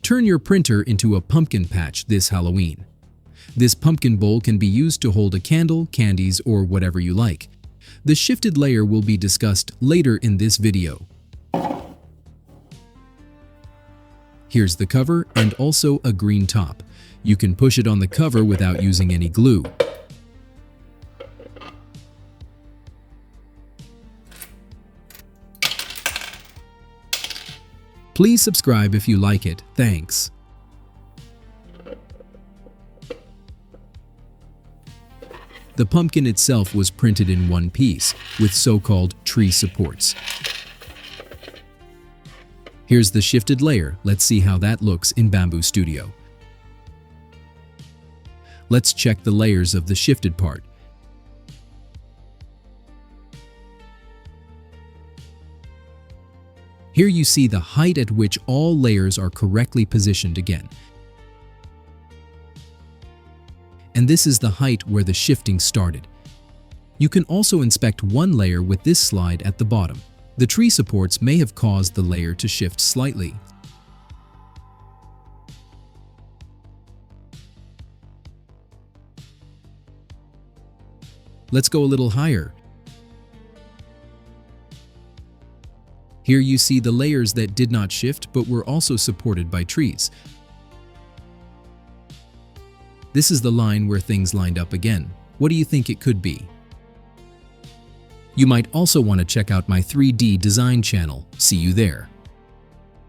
Turn your printer into a pumpkin patch this Halloween. This pumpkin bowl can be used to hold a candle, candies, or whatever you like. The shifted layer will be discussed later in this video. Here's the cover and also a green top. You can push it on the cover without using any glue. Please subscribe if you like it. Thanks. The pumpkin itself was printed in one piece, with so-called tree supports. Here's the shifted layer. Let's see how that looks in Bambu Studio. Let's check the layers of the shifted part. Here you see the height at which all layers are correctly positioned again. And this is the height where the shifting started. You can also inspect one layer with this slide at the bottom. The tree supports may have caused the layer to shift slightly. Let's go a little higher. Here you see the layers that did not shift but were also supported by trees. This is the line where things lined up again. What do you think it could be? You might also want to check out my 3D design channel. See you there.